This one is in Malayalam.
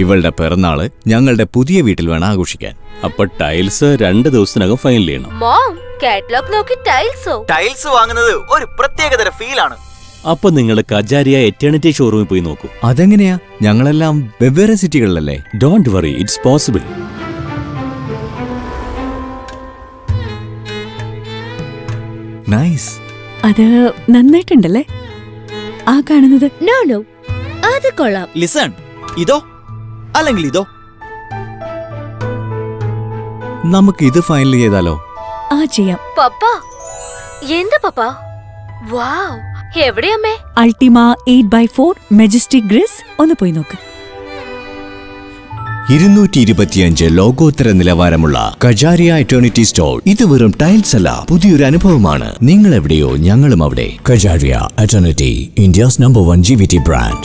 ഇവളുടെ പിറന്നാള് ഞങ്ങളുടെ പുതിയ വീട്ടിൽ വേണം ആഘോഷിക്കാൻ. അപ്പൊ ടൈൽസ് 2 ദിവസത്തിനകം ഫൈനൽ ചെയ്യണം. മോം, കാറ്റലോഗ് നോക്കി ടൈൽസ് വാങ്ങുന്നത് ഒരു പ്രത്യേകതര ഫീലാണ്. അപ്പൊ നിങ്ങൾ കജാരിയ എറ്റേണിറ്റി ഷോറൂമിൽ പോയി നോക്കൂ. അതെങ്ങനെയാ? ഞങ്ങളെല്ലാം വെവ്വേറെ സിറ്റികളിലല്ലേ. Don't worry, it's possible. Nice. അത് നന്നായിട്ടുണ്ടല്ലേ ആ കാണുന്നത്? നോ, അത് കൊള്ളാം. ലിസൺ, ഇതോ അല്ലെങ്കിൽ ഇതോ? നമുക്ക് ഇത് ഫൈനൽ ചെയ്താലോ? ആ ചെയ്യാം. പപ്പ, എന്താ പപ്പ? വാവ്, എവിടെയമ്മേ? Altima 8x4 majestic ഗ്രിസ്. ഒന്ന് പോയി നോക്ക്. 225 ലോകോത്തര നിലവാരമുള്ള കജാരിയ എറ്റേണിറ്റി സ്റ്റോർ. ഇത് വെറും ടൈൽസ് അല്ല, പുതിയൊരു അനുഭവമാണ്. നിങ്ങൾ എവിടെയോ ഞങ്ങളും അവിടെ. Kajaria eternity, India's number 1 GVT brand.